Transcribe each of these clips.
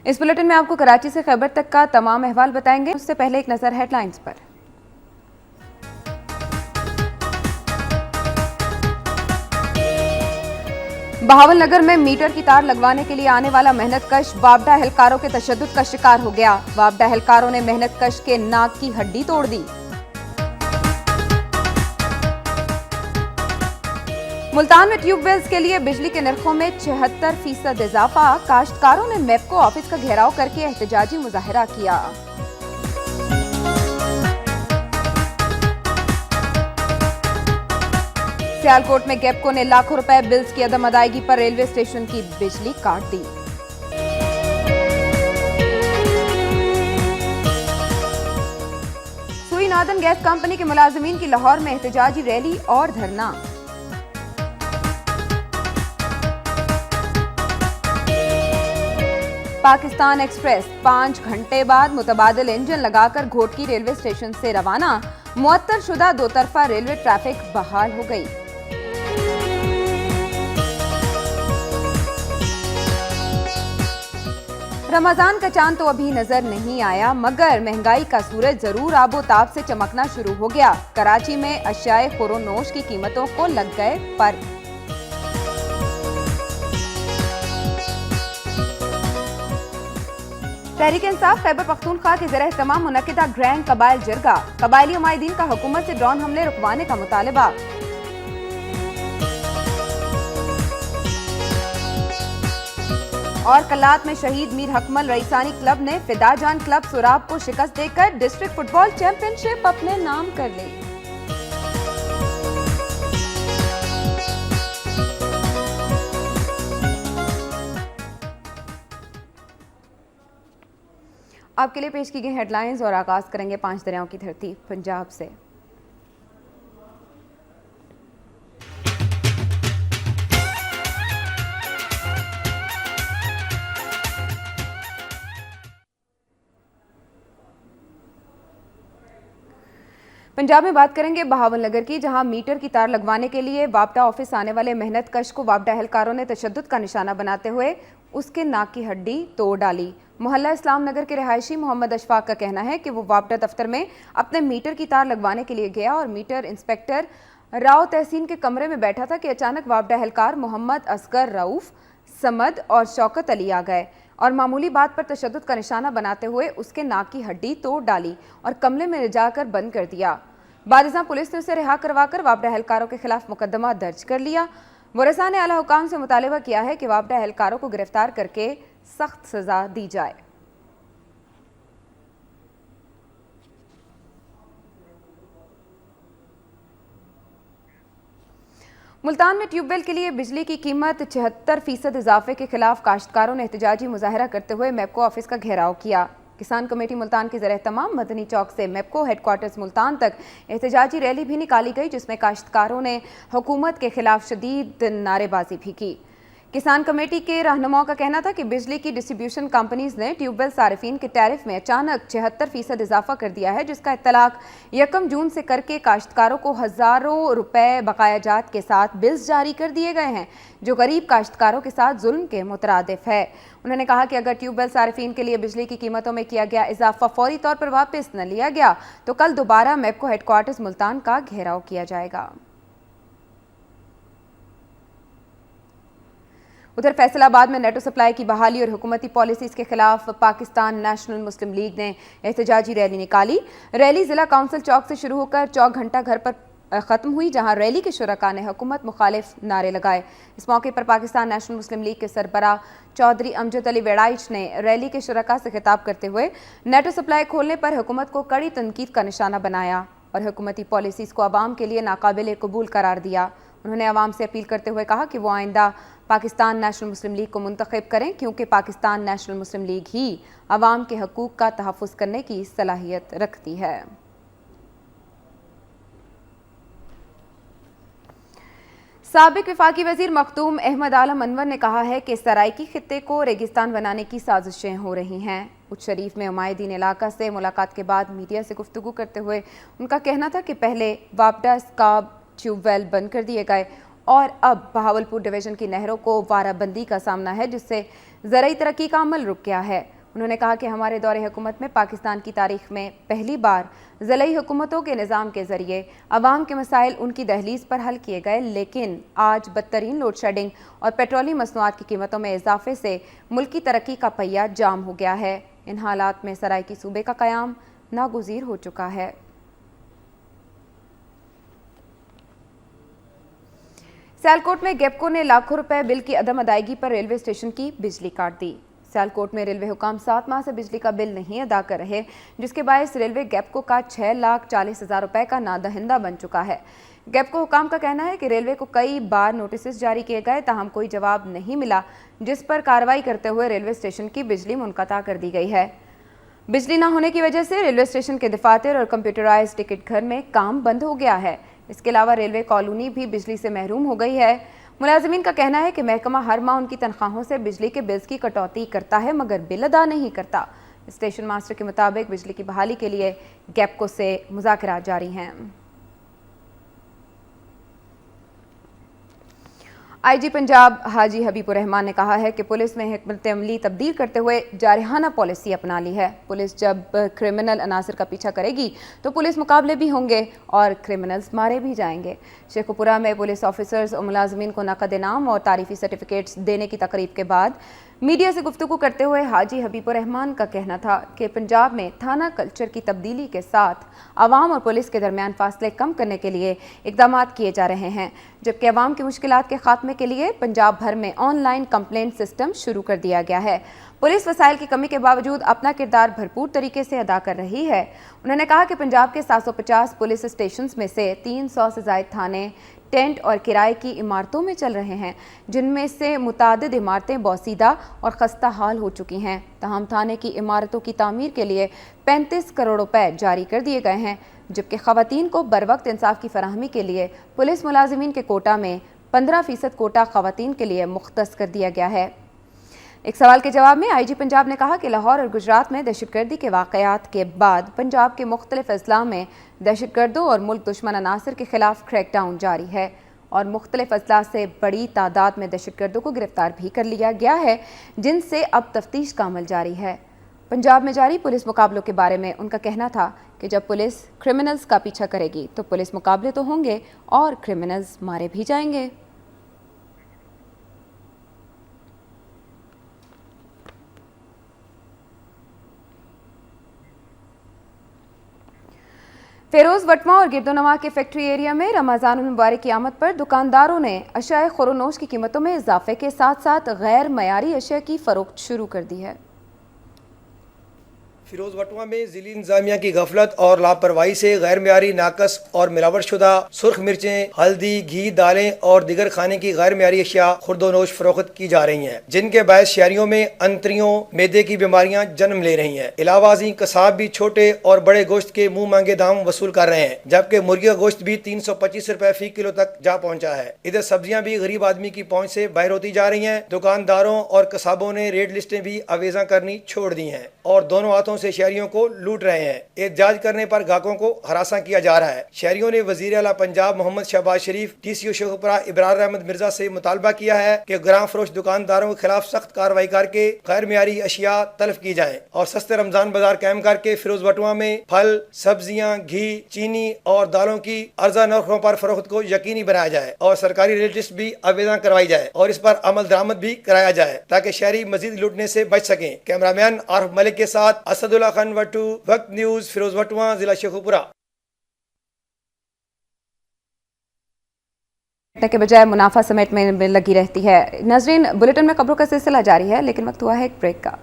इस बुलेटिन में आपको कराची से खैबर तक का तमाम अहवाल बताएंगे। उससे पहले एक नजर हेडलाइंस पर। बहावलनगर में मीटर की तार लगवाने के लिए आने वाला मेहनतकश वापडा एहलकारों के तशद्दुद का शिकार हो गया। वापडा एहलकारों ने मेहनतकश के नाक की हड्डी तोड़ दी। मुल्तान में ट्यूबवेल्स के लिए बिजली के नरखों में 76% इजाफा। काश्तकारों ने मेपको ऑफिस का घेराव करके एहतजाजी मुजाहरा किया। सियालकोट में गैपको ने लाखों रुपए बिल्स की अदम अदायगी पर रेलवे स्टेशन की बिजली काट दी। सुई नादन गैस कंपनी के मुलाजिमीन की लाहौर में एहतजाजी रैली और धरना। पाकिस्तान एक्सप्रेस 5 घंटे बाद मुतबादिल इंजन लगाकर घोटकी रेलवे स्टेशन से रवाना। मुअत्तल शुदा दो तरफा रेलवे ट्रैफिक बहाल हो गई। रमजान का चांद तो अभी नजर नहीं आया, मगर महंगाई का सूरज जरूर आबोताब से चमकना शुरू हो गया। कराची में अशियाए खुरोनोश की कीमतों को लग गए पर। तहरीक इंसाफ खैबर पख्तूनख्वा के ज़रिए तमाम मुनक्किदा ग्रैंड कबाइल जरगा। कबायली उमायदीन का हुकूमत से ड्रोन हमले रुकवाने का मुतालबा। और कलात में शहीद मीर हकमल रईसानी क्लब ने फिदा जान क्लब सुराब को शिकस्त देकर डिस्ट्रिक्ट फुटबॉल चैंपियनशिप अपने नाम कर ली। आपके लिए पेश की गई हेडलाइंस और आगाज करेंगे 5 दरियाओं की धरती पंजाब से। पंजाब में बात करेंगे बहावलनगर की, जहां मीटर की तार लगवाने के लिए वापडा ऑफिस आने वाले मेहनतकश को वापडा एहलकारों ने तशद्दुद का निशाना बनाते हुए उसके नाक की हड्डी तोड़ डाली। मोहल्ला इस्लाम नगर के रिहायशी मोहम्मद अशफाक का कहना है कि वो वापडा दफ्तर में अपने मीटर की तार लगवाने के लिए गया और मीटर इंस्पेक्टर राव तहसीन के कमरे में बैठा था कि अचानक वापडा एहलकार मोहम्मद असगर रऊफ, समद और शौकत अली आ गए और मामूली बात पर तशद्दुद का निशाना बनाते हुए उसके नाक की हड्डी तोड़ डाली और कमरे में ले जाकर बंद कर दिया। बारिज़ां पुलिस ने उसे रिहा करवाकर वापडा एहलकारों के खिलाफ मुकदमा दर्ज कर लिया। वरसा ने आला हुकाम से मुतालिबा किया है कि वापडा एहलकारों को गिरफ्तार करके सख्त सजा दी जाए। मुल्तान में ट्यूबवेल के लिए बिजली की कीमत 76% इजाफे के खिलाफ काश्तकारों ने एहतजाजी मुजाहरा करते हुए मेपको ऑफिस का घेराव किया। किसान कमेटी मुल्तान के ज़रिए तमाम मदनी चौक से मेपको हेडक्वार्टर्स मुल्तान तक एहतजाजी रैली भी निकाली गई, जिसमें काश्तकारों ने हुकूमत के खिलाफ शदीद नारेबाजी भी की। किसान कमेटी के रहनुमाओं का कहना था कि बिजली की डिस्ट्रीब्यूशन कंपनीज ने ट्यूबवेल सारिफीन के टैरिफ में अचानक 76% इजाफा कर दिया है, जिसका इत्तलाक 1 जून से करके काश्तकारों को हज़ारों रुपए बकायाजात के साथ बिल्स जारी कर दिए गए हैं, जो गरीब काश्तकारों के साथ जुल्म के मुतरादिफ है। उन्होंने कहा कि अगर ट्यूबवेल सारिफीन के लिए बिजली की कीमतों में किया गया इजाफा फौरी तौर पर वापस न लिया गया तो कल दोबारा मेपको हेडक्वार्टर्स मुल्तान का घेराव किया जाएगा। उधर फैसलाबाद में नेटो सप्लाई की बहाली और हुकूमती पॉलिसीज के खिलाफ पाकिस्तान नेशनल मुस्लिम लीग ने एहतजाजी रैली निकाली। रैली जिला काउंसिल चौक से शुरू होकर चौक घंटा घर पर ख़त्म हुई, जहां रैली के शुरका ने हुकूमत मुखालिफ नारे लगाए। इस मौके पर पाकिस्तान नेशनल मुस्लिम लीग के सरबरा चौधरी अमजद अली वेड़ाइच ने रैली के शुरका से खिताब करते हुए नेटो सप्लाई खोलने पर हुकूमत को कड़ी तनकीद का निशाना बनाया और हुकूमती पॉलिसीज़ को आवाम के लिए नाकाबिल कबूल करार दिया। उन्होंने आवाम से अपील करते हुए कहा कि वो आइंदा पाकिस्तान नेशनल मुस्लिम लीग को मुंतखब करें, क्योंकि पाकिस्तान नेशनल मुस्लिम लीग ही आवाम के हकूक़ का तहफ़्फ़ुज़ करने की सलाहियत रखती है। साबिक वफाकी वजीर मखदूम अहमद आलम अनवर ने कहा है कि सराइकी खित्ते को रेगिस्तान बनाने की साजिशें हो रही हैं। उच्च शरीफ में उमायदीन इलाका से मुलाकात के बाद मीडिया से गुफ्तगू करते हुए उनका कहना था कि पहले वापडा स्काब ट्यूबवेल बंद कर दिए गए और अब बहावलपुर डिवीज़न की नहरों को वाराबंदी का सामना है, जिससे ज़राई तरक्की का अमल रुक गया है। उन्होंने कहा कि हमारे दौरे हुकूमत में पाकिस्तान की तारीख में पहली बार ज़िलाई हुकूमतों के निज़ाम के ज़रिए अवाम के मसाइल उनकी दहलीज पर हल किए गए, लेकिन आज बदतरीन लोड शेडिंग और पेट्रोलियम मसनूआत की कीमतों में इजाफे से मुल्की तरक्की का पहिया जाम हो गया है। इन हालात में सराइकी सूबे का क़याम नागुज़ीर हो चुका है। सियालकोट में गेपको ने लाखों रुपए बिल की अदम अदायगी पर रेलवे स्टेशन की बिजली काट दी। सियालकोट में रेलवे हुकाम 7 माह से बिजली का बिल नहीं अदा कर रहे, जिसके बायस रेलवे गेपको का 6,40,000 रुपए का नादहिंदा बन चुका है। गेपको हुकाम का कहना है कि रेलवे को कई बार नोटिस जारी किए गए, ताहम कोई जवाब नहीं मिला, जिस पर कार्रवाई करते हुए रेलवे स्टेशन की बिजली मुनक़ता कर दी गई है। बिजली न होने की वजह से रेलवे स्टेशन के दफातर और कंप्यूटराइज टिकट घर में काम बंद हो गया है। इसके अलावा रेलवे कॉलोनी भी बिजली से महरूम हो गई है। मुलाजिमीन का कहना है कि महकमा हर माह उनकी तनख्वाहों से बिजली के बिल्स की कटौती करता है, मगर बिल अदा नहीं करता। स्टेशन मास्टर के मुताबिक बिजली की बहाली के लिए गेपको से मुज़ाकरात जारी हैं। आईजी पंजाब हाजी हबीबुर रहमान ने कहा है कि पुलिस ने हिकमत अमली तब्दील करते हुए जारहाना पॉलिसी अपना ली है। पुलिस जब क्रिमिनल अनासर का पीछा करेगी तो पुलिस मुकाबले भी होंगे और क्रिमिनल्स मारे भी जाएंगे। शेखुपुरा में पुलिस ऑफिसर्स और मुलाजमीन को नकद इनाम और तारीफी सर्टिफिकेट्स देने की तकरीब के बाद मीडिया से गुफ्तगू करते हुए हाजी हबीबुर रहमान का कहना था कि पंजाब में थाना कल्चर की तब्दीली के साथ आवाम और पुलिस के दरमियान फासले कम करने के लिए इक़दाम किए जा रहे हैं, जबकि आवाम की मुश्किलात के खात्मे के लिए पंजाब भर में ऑनलाइन कंप्लेंट सिस्टम शुरू कर दिया गया है। पुलिस वसाइल की कमी के बावजूद अपना किरदार भरपूर तरीके से अदा कर रही है। उन्होंने कहा कि पंजाब के 750 पुलिस स्टेशन में से 300 से ज़ायद थाने टेंट और किराए की इमारतों में चल रहे हैं, जिनमें से मुतादिद इमारतें बोसीदा और खस्ता हाल हो चुकी हैं। तमाम थाने की इमारतों की तामीर के लिए 35 करोड़ रुपए जारी कर दिए गए हैं, जबकि ख़वातीन को बरवक्त इंसाफ की फराहमी के लिए पुलिस मुलाजिमीन के कोटा में 15% कोटा ख़वातीन के लिए मुख्तस कर दिया गया है। एक सवाल के जवाब में आईजी पंजाब ने कहा कि लाहौर और गुजरात में दहशतगर्दी के वाक़यात के बाद पंजाब के मुख्तलिफ अजला में दहशतगर्दों और मुल्क दुश्मन अनासर के खिलाफ क्रैकडाउन जारी है और मुख्तलिफ अजला से बड़ी तादाद में दहशतगर्दों को गिरफ्तार भी कर लिया गया है, जिनसे अब तफ्तीश का अमल जारी है। पंजाब में जारी पुलिस मुकाबलों के बारे में उनका कहना था कि जब पुलिस क्रिमिनल्स का पीछा करेगी तो पुलिस मुकाबले तो होंगे और क्रिमिनल्स मारे भी जाएंगे। फेरोज वटवा और गिरदोनवा के फैक्ट्री एरिया में रमज़ान मुबारक की आमद पर दुकानदारों ने अशिया खुरोनोश की कीमतों में इजाफे के साथ साथ गैर मयारी अशिया की फरोख्त शुरू कर दी है। फिरोज वटवा में ज़िली इंतजामिया की गफलत और लापरवाही से गैर मियारी नाकस और मिलावट शुदा सुर्ख मिर्चें, हल्दी, घी, दालें और दिगर खाने की गैर मियारी अशिया खुर्दोनोश फरोख्त की जा रही हैं, जिनके बायस शहरियों में अंतरियों, मैदे की बीमारियां जन्म ले रही हैं। इलावाजी कसाब भी छोटे और बड़े गोश्त के मुंह मांगे दाम वसूल कर रहे हैं, जबकि मुर्गी का गोश्त भी 325 रुपए फी किलो तक जा पहुँचा है। इधर सब्जियाँ भी गरीब आदमी की पहुँच से बाहर होती जा रही हैं। दुकानदारों और कसाबों ने रेट लिस्टें भी अवेजा करनी छोड़ दी हैं और दोनों हाथों से शहरियों को लूट रहे हैं। एहतजाज करने पर ग्राहकों को हरासा किया जा रहा है। शहरियों ने वजीर आला पंजाब मोहम्मद शहबाज शरीफ, DCO शेखुपुरा इब्रार अहमद मिर्जा से मुतालबा किया है कि ग्राम फरोश दुकानदारों के खिलाफ सख्त कार्रवाई करके गैर मियारी अशिया तलब की जाए और सस्ते रमजान बाजार कायम करके फिरोज वटवा में फल, सब्जियां, घी, चीनी और दालों की अर्जा नरखों पर फरोख्त को यकीनी बनाया जाए और सरकारी रेट लिस्ट भी आवेदन करवाई जाए और इस पर अमल दरामद भी कराया जाए ताकि शहरी मजीद लूटने से बच सकें। कैमरामैन आरिफ मलिक के साथ असदुल्ला खान वट्टू, वक्त न्यूज, फिरोज वटवा, जिला शेखुपुरा। के बजाय मुनाफा समेट में लगी रहती है। नाज़रीन, बुलेटिन में खबरों का सिलसिला जारी है, लेकिन वक्त हुआ है एक ब्रेक का।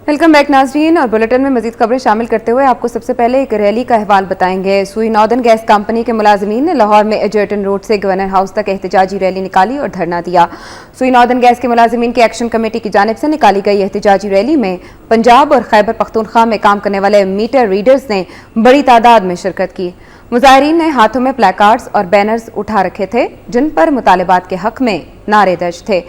वेलकम बैक नाज़रीन, और बुलेटिन में मजीद खबरें शामिल करते हुए आपको सबसे पहले एक रैली का अहवाल बताएंगे। सुई नॉर्दर्न गैस कंपनी के मुलाजमीन ने लाहौर में एजर्टन रोड से गवर्नर हाउस तक एहतजाजी रैली निकाली और धरना दिया। सुई नॉर्दर्न गैस के मुलाजमीन की एक्शन कमेटी की जानिब से निकाली गई एहतजाजी रैली में पंजाब और खैबर पख्तूनख्वा में काम करने वाले मीटर रीडर्स ने बड़ी तादाद में शिरकत की। मुजाहिरीन ने हाथों में प्लेकार्ड्स और बैनर्स उठा रखे थे, जिन पर मुतालिबात के हक में नारे दर्ज थे।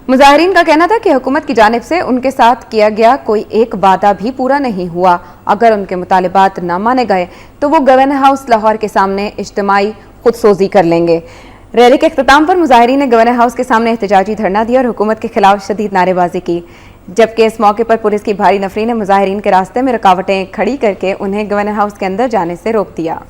मुजाहिरीन का कहना था कि हुकूमत की जानिब से उनके साथ किया गया कोई एक वादा भी पूरा नहीं हुआ। अगर उनके मुतालिबात न माने गए तो वो गवर्नर हाउस लाहौर के सामने इज्तिमाई खुदसोजी कर लेंगे। रैली के अख्ताम पर मुजाहिरीन ने गवर्नर हाउस के सामने एहतजाजी धरना दिया और हुकूमत के खिलाफ शदीद नारेबाजी की, जबकि इस मौके पर पुलिस की भारी नफरी ने मुजाहिरीन के रास्ते में रुकावटें खड़ी करके उन्हें गवर्नर हाउस के अंदर जाने से रोक दिया।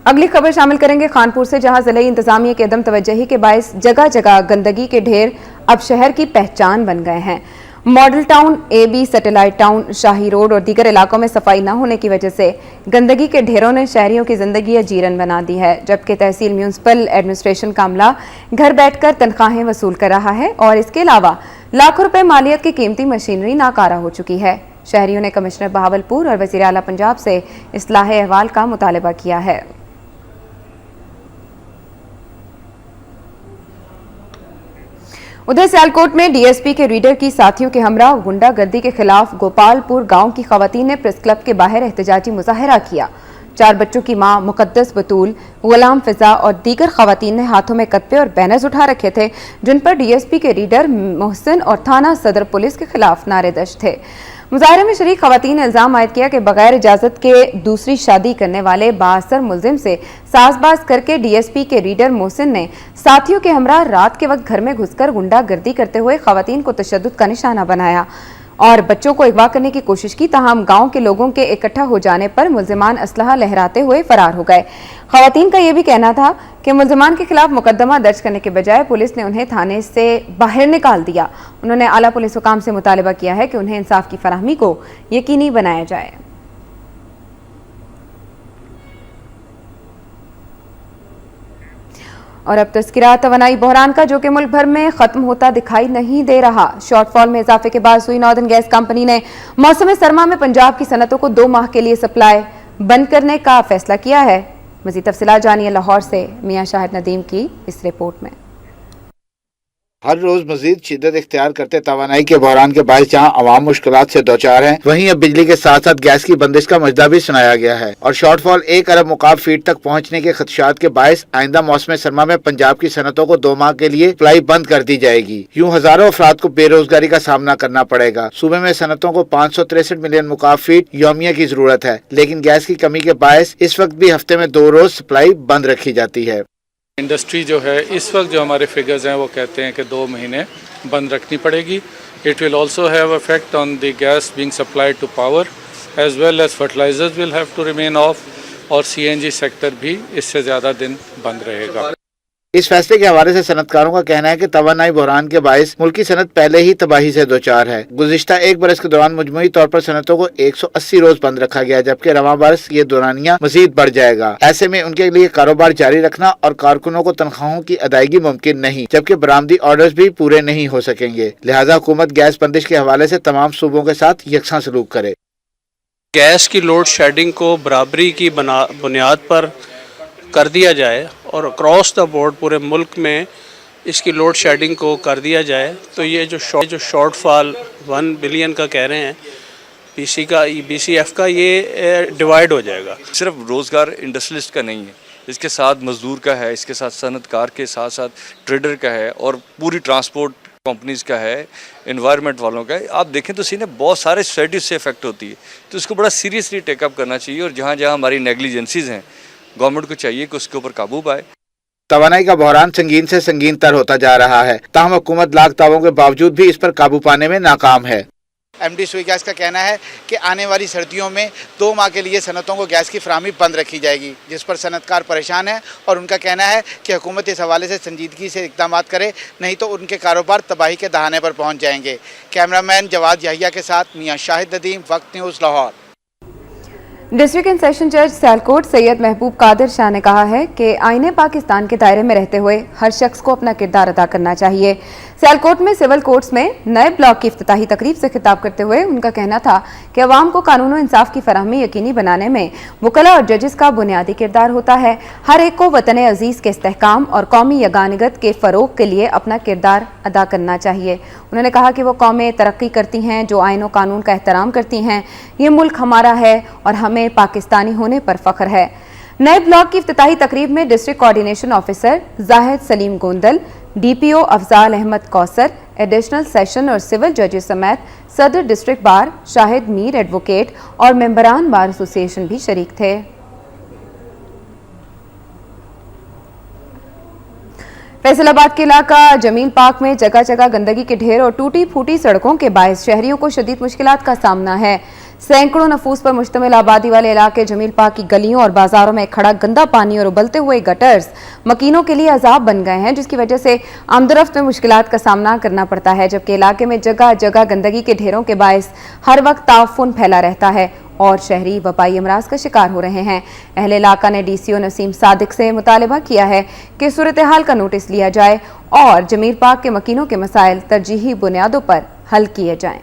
अगली खबर शामिल करेंगे खानपुर से, जहां जिले इंतजामिया की अदम तवज्जही के बायस जगह जगह गंदगी के ढेर अब शहर की पहचान बन गए हैं। Model town, AB, satellite town, Shahi road और दीगर इलाकों में सफाई न होने की वजह से गंदगी के ढेरों ने शहरियों की जिंदगी अजीरन बना दी है, जबकि तहसील म्यूनसिपल एडमिनिस्ट्रेशन का अमला घर बैठकर तनख्वाहें वसूल कर रहा है और इसके अलावा लाखों रुपए मालियत की कीमती मशीनरी नाकारा हो चुकी है। शहरियों ने कमिश्नर बहावलपुर और वज़ीर आला पंजाब से इस्लाह अहवाल का मुतालबा किया है। उधर सियालकोट में DSP के रीडर की साथियों के हमरा गुंडागर्दी के खिलाफ गोपालपुर गांव की खवातीन ने प्रेस क्लब के बाहर एहतजाजी मुजाहरा किया। 4 बच्चों की मां मुकद्दस बतूल, गुलाम फिजा और दीगर खवातीन ने हाथों में कत्ते और बैनर्स उठा रखे थे, जिन पर DSP के रीडर मोहसिन और थाना सदर पुलिस के खिलाफ नारेदश थे। मुजाहरे में शरीक खवातीन ने इल्जाम आयद किया कि बगैर इजाजत के दूसरी शादी करने वाले बाअसर मुलजिम से साजबाज करके DSP के रीडर मोहसिन ने साथियों के हमरा रात के वक्त घर में घुसकर गुंडागर्दी करते हुए खवातीन को तशद्दुद का निशाना बनाया और बच्चों को अगवा करने की कोशिश की। ताहम गांव के लोगों के इकट्ठा हो जाने पर मुलजिमान असलहा लहराते हुए फरार हो गए। खवातीन का यह भी कहना था कि मुलजिमान के खिलाफ मुकदमा दर्ज करने के बजाय पुलिस ने उन्हें थाने से बाहर निकाल दिया। उन्होंने आला पुलिस हुकाम से मुतालबा किया है कि उन्हें इंसाफ की फराहमी को यकीनी बनाया जाए। और अब तस्किरा तवानाई बहरान का, जो कि मुल्क भर में खत्म होता दिखाई नहीं दे रहा। शॉर्टफॉल में इजाफे के बाद सुई नॉर्दर्न गैस कंपनी ने मौसम सरमा में पंजाब की सनतों को 2 माह के लिए सप्लाई बंद करने का फैसला किया है। मज़ीद तफसीलात जानिए लाहौर से मियां शाहिद नदीम की इस रिपोर्ट में। हर रोज मजीद शिद्दत इख्तियार करते तवानाई के बहरान के बायस जहां अवाम मुश्किलात से दो चार हैं, वहीं अब बिजली के साथ साथ गैस की बंदिश का मसला भी सुनाया गया है और शॉर्टफॉल 1 अरब मुकाब फीट तक पहुंचने के खदशात के बायस आइंदा मौसम सरमा में पंजाब की सनतों को 2 माह के लिए सप्लाई बंद कर दी जाएगी। यूं हजारों अफराद को बेरोजगारी का सामना करना पड़ेगा। सूबे में सनतों को 563 मिलियन मुकाब फीट योमिया की जरूरत है, लेकिन गैस की कमी के बायस इस वक्त भी हफ्ते में 2 रोज सप्लाई बंद रखी जाती है। इंडस्ट्री जो है इस वक्त जो हमारे फिगर्स हैं वो कहते हैं कि 2 महीने बंद रखनी पड़ेगी। It will also have effect on the gas being supplied to power as well as fertilisers will have to remain off और CNG सेक्टर भी इससे ज़्यादा दिन बंद रहेगा। इस फैसले के हवाले से सनतकारों का कहना है कि तवानाई बहरान के बायस मुल्की सनत पहले ही तबाही से दो चार है। गुज़िश्ता 1 बरस के दौरान मजमूई तौर पर सनतों को 180 रोज बंद रखा गया, जबकि रवां बरस ये दौरानिया मजीद बढ़ जाएगा। ऐसे में उनके लिए कारोबार जारी रखना और कारकुनों को तनख्वाहों की अदायगी मुमकिन नहीं, जबकि बरामदी ऑर्डर्स भी पूरे नहीं हो सकेंगे। लिहाजा हुकूमत गैस बंदिश के हवाले से तमाम सूबों के साथ यकसा सलूक करे। गैस की लोड शेडिंग को बराबरी की बुनियाद पर कर दिया जाए और अक्रॉस द बोर्ड पूरे मुल्क में इसकी लोड शेडिंग को कर दिया जाए, तो ये जो शॉर्टफॉल 1 बिलियन का कह रहे हैं BCF का, ये डिवाइड हो जाएगा। सिर्फ रोज़गार इंडस्ट्रियलिस्ट का नहीं है, इसके साथ मजदूर का है, इसके साथ सनतकार के साथ साथ ट्रेडर का है और पूरी ट्रांसपोर्ट कंपनीज का है, एनवायरनमेंट वालों का है। आप देखें तो सीने बहुत सारे सोसाइटी से इफेक्ट होती है, तो इसको बड़ा सीरियसली टेकअप करना चाहिए और जहाँ जहाँ हमारी नेग्लिजेंसीज हैं गवर्नमेंट को चाहिए कि उसके ऊपर काबू पाए। तवानाई का बहरान संगीन से संगीन तर होता जा रहा है, ताहम हुकूमत लाख दावों के बावजूद भी इस पर काबू पाने में नाकाम है। MD सुई गैस का कहना है कि आने वाली सर्दियों में 2 माह के लिए सनतों को गैस की फराहमी बंद रखी जाएगी, जिस पर सनतकार परेशान है और उनका कहना है कि हुकूमत इस हवाले से संजीदगी से इक़दाम करे, नहीं तो उनके कारोबार तबाही के दहाने पर पहुँच जाएंगे। कैमरामैन जवाद याहिया के साथ मियाँ शाहिद नदीम, वक्त news Lahore. District and session जज सियालकोट सैयद महबूब कादिर शाह ने कहा है कि आईने पाकिस्तान के दायरे में रहते हुए हर शख्स को अपना किरदार अदा करना चाहिए। सियालकोट में सिविल कोर्ट्स में नए ब्लॉक की इफ्तिताही तकरीब से खिताब करते हुए उनका कहना था कि अवाम को कानून और इंसाफ की फराहमी यकीनी बनाने में वकला और जजेस का बुनियादी किरदार होता है। हर एक को वतन अजीज के इस्तेहकाम और कौमी यगानिगत के फ़रोग के लिए अपना किरदार अदा करना चाहिए। उन्होंने कहा कि वो कौमें तरक्की करती हैं जो आईन और कानून का एहतराम करती हैं। ये मुल्क हमारा है और हमें पाकिस्तानी होने पर फख्र है। नए ब्लॉक की इफ्तिताही तकरीब में district coordination officer Zahid Saleem Gondal, DPO Afzal Ahmed Kausar, additional session और सिविल जजेस समेत सदर district bar, Shahid Mir advocate और मेंबरान बार एसोसिएशन भी शरीक थे। फैसलाबाद के इलाका जमील पार्क में जगह जगह गंदगी के ढेर और टूटी फूटी सड़कों के बायस शहरियों को शदीद मुश्किलात का सामना है। सैकड़ों नफूस पर मुश्तमिल आबादी वाले इलाके जमील पार्क की गलियों और बाजारों में खड़ा गंदा पानी और उबलते हुए गटर्स मकीनों के लिए अजाब बन गए हैं, जिसकी वजह से आमदरफ्त में मुश्किलात का सामना करना पड़ता है। जबकि इलाके में जगह जगह गंदगी के ढेरों के बायस हर वक्त ताफुन फैला रहता है और शहरी वबाई अमराज का शिकार हो रहे हैं। अहले इलाका ने डीसीओ नसीम सादिक से मुतालबा किया है कि सूरत हाल का नोटिस लिया जाए और जमील पार्क के मकीनों के मसाइल तरजीही बुनियादों पर हल किए जाएं।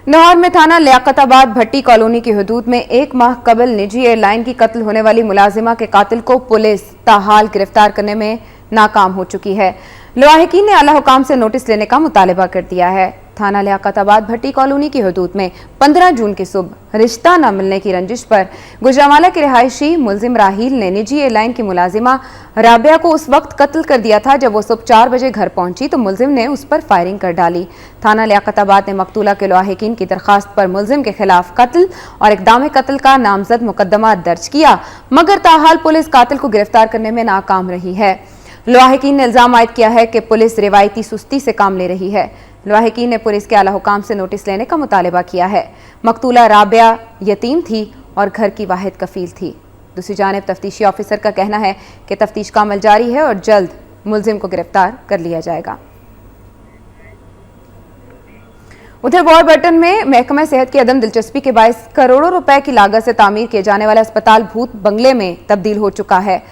लाहौर में थाना लियाकताबाद भट्टी कॉलोनी की हदूद में 1 माह कबल निजी एयरलाइन की कत्ल होने वाली मुलाजिमा के कातिल को पुलिस ताहाल गिरफ्तार करने में नाकाम हो चुकी है। लवाहिकीन ने आला हुकाम से नोटिस लेने का मुतालबा कर दिया है। थाना लियाकताबाद भट्टी कॉलोनी की हदूद में 15 जून की सुबह रिश्ता न मिलने की रंजिश पर गुजरांवाला के रिहायशी मुलजिम राहील ने निजी एयरलाइन की मुलाजिमा राबिया को उस वक्त कत्ल कर दिया था जब वो सुबह 4 बजे घर पहुंची तो मुलजिम ने उस पर फायरिंग कर डाली। थाना लियाकताबाद ने मकतूला के लवाहिकीन की दरखास्त पर मुलजिम के खिलाफ कत्ल और इक़दाम कत्ल का नामजद मुकदमा दर्ज किया, मगर ताहाल पुलिस कातिल को गिरफ्तार करने में नाकाम रही है। लवाहिकीन ने इल्जाम आयद किया है कि पुलिस रिवायती सुस्ती से काम ले रही है। लवाहिकीन ने पुलिस के आला हुकाम से नोटिस लेने का मुतालबा किया है। मकतूला राबिया यतीम थी और घर की वाहिद कफील थी। दूसरी जानिब तफ्तीशी ऑफिसर का कहना है कि तफ्तीश का अमल जारी है और जल्द मुलजिम को गिरफ्तार कर लिया जाएगा। उधर वॉरबर्टन में महकमा सेहत की अदम दिलचस्पी के बायस करोड़ों रुपए की लागत से तामीर किए जाने वाला अस्पताल भूत बंगले में तब्दील हो चुका है।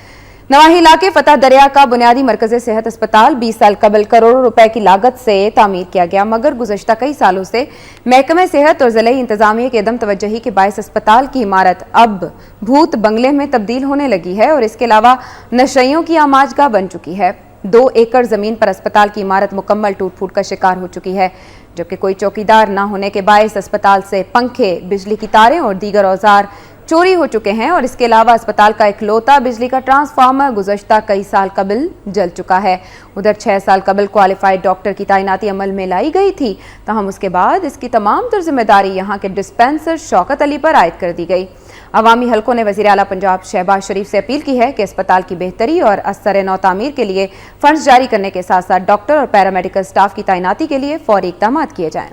नवाही इलाके फतह दरिया का बुनियादी मरकज़ सेहत अस्पताल 20 साल कबल करोड़ों रुपए की लागत से तामीर किया गया, मगर गुज़श्ता कई सालों से महकमा सेहत और ज़िले इंतजामिया की अदम तवज्जही के बायस अस्पताल की इमारत अब भूत बंगले में तब्दील होने लगी है और इसके अलावा नशइयों की आमाजगाह बन चुकी है। 2 एकड़ जमीन पर अस्पताल की इमारत मुकम्मल टूट फूट का शिकार हो चुकी है, जबकि कोई चौकीदार न होने के बायस अस्पताल से पंखे, बिजली की तारें और दीगर औजार चोरी हो चुके हैं और इसके अलावा अस्पताल का इकलौता बिजली का ट्रांसफार्मर गुज़श्ता कई साल कबल जल चुका है। उधर 6 साल कबल क्वालिफाइड डॉक्टर की तैनाती अमल में लाई गई थी, तहम उसके बाद इसकी तमाम तर जिम्मेदारी यहाँ के डिस्पेंसर शौकत अली पर आयद कर दी गई। अवामी हलकों ने वज़ीर आला पंजाब शहबाज शरीफ से अपील की है कि अस्पताल की बेहतरी और असर नौ तामीर के लिए फंड्स जारी करने के साथ साथ डॉक्टर और पैरामेडिकल स्टाफ की तैनाती के लिए फौरी इक़दाम किए जाएं।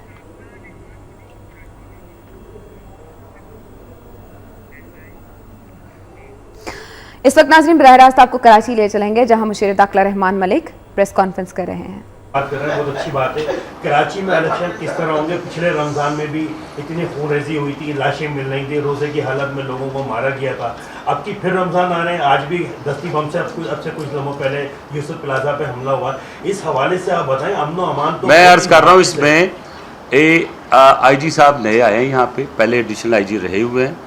इस वक्त नाज़रीन बराह रास्त आपको कराची ले चलेंगे, जहां मुशीर दाखिला रहमान मलिक प्रेस कॉन्फ्रेंस कर रहे हैं। बात कर रहे हैं, बहुत अच्छी बात है। कराची में इलेक्शन किस तरह होंगे? पिछले रमज़ान में भी इतनी खूनरेजी हुई थी, लाशें मिल रही थी, रोज़े की हालत में लोगों को मारा गया था। अब की फिर रमज़ान आ रहे हैं, आज भी दस्ती बम से अब से कुछ लम्हों पहले यूसुफ प्लाजा पे हमला हुआ। इस हवाले से आप बताएं, अमन अमान तो मैं अर्ज़ कर रहा हूँ, इसमें IG साहब नए आए हैं यहाँ पे, पहले एडिशनल IG रहे हुए हैं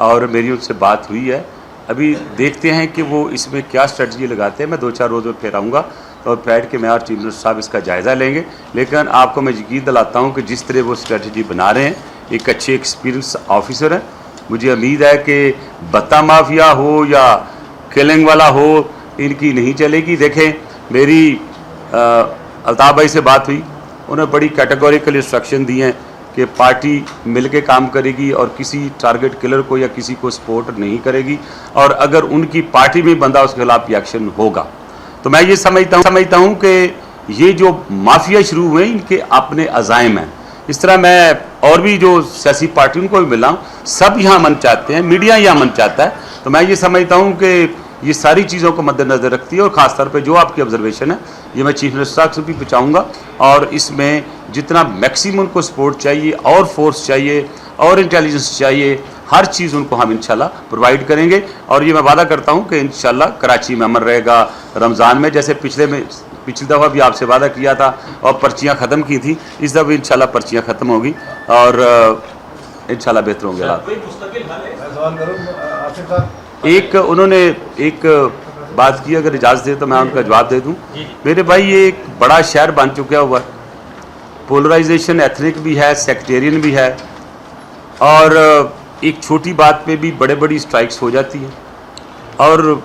और मेरी उनसे बात हुई है। अभी देखते हैं कि वो इसमें क्या स्ट्रेटजी लगाते हैं। मैं 2-4 रोज़ में फिर आऊँगा और बैठ के मैं और चीफ मिनिस्टर साहब इसका जायज़ा लेंगे। लेकिन आपको मैं यकीन दिलाता हूँ कि जिस तरह वो स्ट्रेटजी बना रहे हैं, एक अच्छे एक्सपीरियंस ऑफिसर हैं। मुझे उम्मीद है कि बत्ता माफिया हो या किलिंग वाला हो, इनकी नहीं चलेगी। देखें, मेरी अल्ताफ़ भाई से बात हुई, उन्होंने बड़ी कैटेगोरिकल इंस्ट्रक्शन दी हैं कि पार्टी मिल के काम करेगी और किसी टारगेट किलर को या किसी को सपोर्ट नहीं करेगी, और अगर उनकी पार्टी में बंदा उसके खिलाफ एक्शन होगा। तो मैं ये समझता हूँ कि ये जो माफिया शुरू हुए इनके अपने अज़ाइम हैं। इस तरह मैं और भी जो सियासी पार्टी उनको भी मिला हूँ, सब यहाँ अमन चाहते हैं, मीडिया यहाँ अमन चाहता है। तो मैं ये समझता हूँ कि ये सारी चीज़ों को मद्देनज़र रखती है और ख़ास तौर पे जो आपकी ऑब्जर्वेशन है ये मैं चीफ मिनिस्टर साहब से भी पहुँचाऊँगा, और इसमें जितना मैक्सिमम को सपोर्ट चाहिए और फोर्स चाहिए और इंटेलिजेंस चाहिए हर चीज़ उनको हम इंशाल्लाह प्रोवाइड करेंगे। और ये मैं वादा करता हूँ कि इंशाल्लाह कराची में अमन रहेगा रमज़ान में, जैसे पिछली दफ़ा भी आपसे वादा किया था और पर्चियाँ ख़त्म की थी, इस दफ़ा इंशाल्लाह पर्चियाँ ख़त्म होगी और इंशाल्लाह बेहतर होंगे हालात। एक उन्होंने एक बात की, अगर इजाज़त दे तो मैं उनका जवाब दे दूं। मेरे भाई ये एक बड़ा शहर बन चुका हुआ है, पोलराइजेशन एथनिक भी है, सेक्टेरियन भी है, और एक छोटी बात पे भी बड़ी स्ट्राइक्स हो जाती हैं और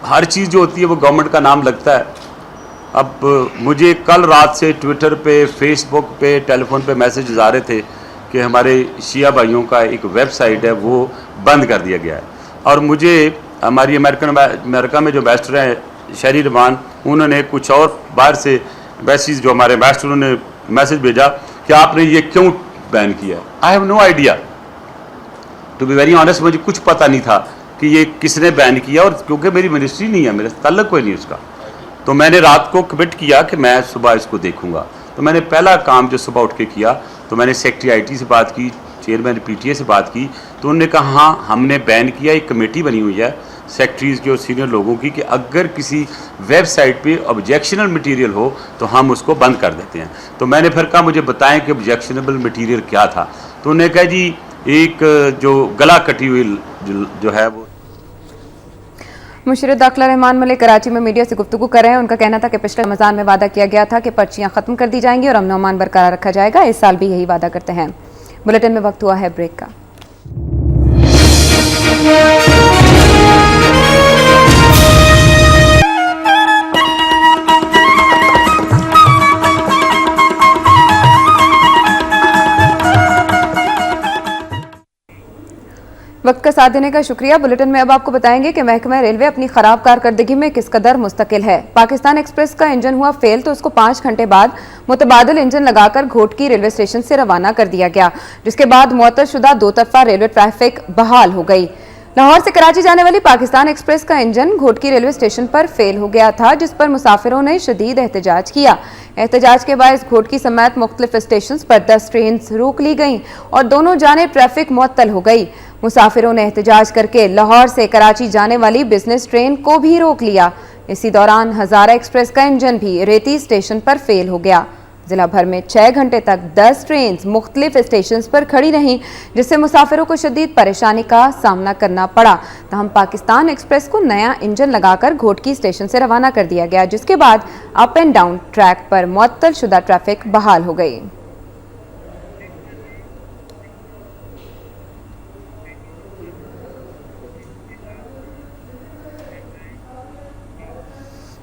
हर चीज़ जो होती है वो गवर्नमेंट का नाम लगता है। अब मुझे कल रात से ट्विटर पे, फेसबुक पे, टेलीफोन पे मैसेज आ रहे थे कि हमारे शिया भाइयों का एक वेबसाइट है वो बंद कर दिया गया है। और मुझे हमारी अमेरिका में जो एम्बेसडर हैं शहरी रमान, उन्होंने कुछ और बाहर से मैसेज जो हमारे एम्बेसडर ने मैसेज भेजा कि आपने ये क्यों बैन किया। I have no idea, to be very honest, मुझे कुछ पता नहीं था कि ये किसने बैन किया, और क्योंकि मेरी मिनिस्ट्री नहीं है, मेरे ताल्लुक कोई नहीं उसका, तो मैंने रात को कमिट किया कि मैं सुबह इसको देखूंगा। तो मैंने पहला काम जो सुबह उठ के किया, तो मैंने सेक्रेटरी आईटी से बात की, चेयरमैन पीटीए से बात की, तो उन्होंने कहा हाँ हमने बैन किया। एक कमेटी बनी हुई है सेक्रेटरीज़ की और सीनियर लोगों की कि अगर किसी वेबसाइट पे ऑब्जेक्शनल मटेरियल हो तो हम उसको बंद कर देते हैं। तो मैंने फिर कहा मुझे बताएं कि ऑब्जेक्शनेबल मटेरियल क्या था, तो उन्होंने कहा जी एक जो गला कटी हुई जो है वो। मुशर्रफ दाखिला रहमान मलिक कराची में मीडिया से गुफ्तगू कर रहे हैं। उनका कहना था कि पिछले रमज़ान में वादा किया गया था कि पर्चियां खत्म कर दी जाएंगी और अमन और अमान बरकरार रखा जाएगा। इस साल भी यही वादा करते हैं। बुलेटिन में वक्त हुआ है ब्रेक का। वक्त का साथ देने का शुक्रिया। बुलेटिन में अब आपको बताएंगे कि महकमा रेलवे अपनी खराब कारकर्दगी में किस कदर मुस्तकिल है। पाकिस्तान एक्सप्रेस का इंजन हुआ फेल तो उसको 5 घंटे बाद मुतबादिल इंजन लगाकर घोटकी रेलवे स्टेशन से रवाना कर दिया गया, जिसके बाद मुअत्तल-शुदा 2 तरफा रेलवे ट्रैफिक बहाल हो गई। लाहौर से कराची जाने वाली पाकिस्तान एक्सप्रेस का इंजन घोटकी रेलवे स्टेशन पर फेल हो गया था, जिस पर मुसाफिरों ने शदीद एहतजाज किया। एहतजाज के बायस घोटकी समेत मुख्तलिफ स्टेशन पर 10 ट्रेन रोक ली गईं और दोनों जाने ट्रैफिक मुअत्तल हो गई। मुसाफिरों ने एहतजाज करके लाहौर से कराची जाने वाली बिजनेस ट्रेन को भी रोक लिया। इसी दौरान हजारा एक्सप्रेस का इंजन भी रेती स्टेशन पर फेल हो गया। जिला भर में 6 घंटे तक 10 ट्रेन मुख्तलिफ स्टेशन पर खड़ी रहीं, जिससे मुसाफिरों को शदीद परेशानी का सामना करना पड़ा। तहम पाकिस्तान एक्सप्रेस को नया इंजन लगाकर घोटकी स्टेशन से रवाना कर दिया गया, जिसके बाद अप एंड डाउन ट्रैक पर मुअत्तल शुदा ट्रैफिक बहाल हो गई।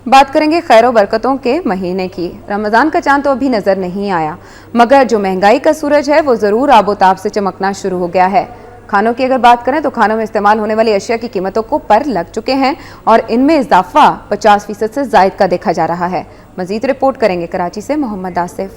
बात करेंगे खैर बरकतों के महीने की। रमज़ान का चांद तो अभी नज़र नहीं आया, मगर जो महंगाई का सूरज है वो ज़रूर आबोताब से चमकना शुरू हो गया है। खानों की अगर बात करें तो खानों में इस्तेमाल होने वाली अशिया की कीमतों को पर लग चुके हैं और इनमें इजाफा 50% से ज़ायद का देखा जा रहा है। मज़ीद रिपोर्ट करेंगे कराची से मोहम्मद आसिफ।